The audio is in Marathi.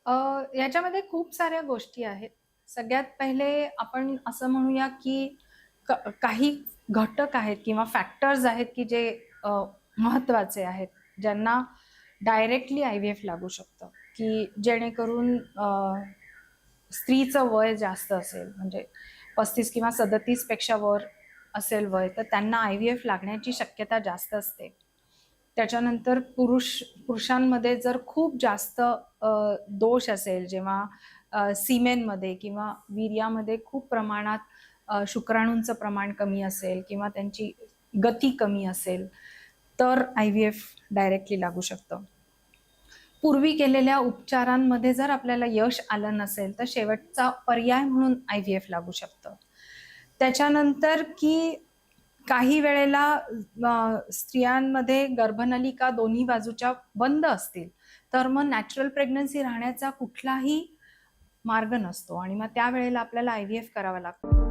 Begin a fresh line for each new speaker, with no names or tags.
याच्यामध्ये खूप साऱ्या गोष्टी आहेत. सगळ्यात पहिले आपण असं म्हणूया, की काही घटक आहेत किंवा फॅक्टर्स आहेत, की जे महत्त्वाचे आहेत, ज्यांना डायरेक्टली आय-व्ही-एफ लागू शकतं, की जेणेकरून स्त्रीचं वय जास्त असेल, म्हणजे 35 किंवा 37 पेक्षा वर असेल वय, तर त्यांना आय-व्ही-एफ लागण्याची शक्यता जास्त असते. त्याच्यानंतर पुरुषांमध्ये जर खूप जास्त दोष असेल, जेव्हा सीमेनमध्ये किंवा वीर्यामध्ये खूप प्रमाणात शुक्राणूंचं प्रमाण कमी असेल किंवा त्यांची गती कमी असेल, तर आय-व्ही-एफ डायरेक्टली लागू शकतं. पूर्वी केलेल्या उपचारांमध्ये जर आपल्याला यश आलं नसेल, तर शेवटचा पर्याय म्हणून आय-व्ही-एफ लागू शकतं. त्याच्यानंतर की काही वेळेला स्त्रियांमध्ये गर्भनलिका दोन्ही बाजूच्या बंद असतील, तर मग नॅचरल प्रेग्नन्सी राहण्याचा कुठलाही मार्ग नसतो आणि मग त्यावेळेला आपल्याला आय-व्ही-एफ करावा लागतो.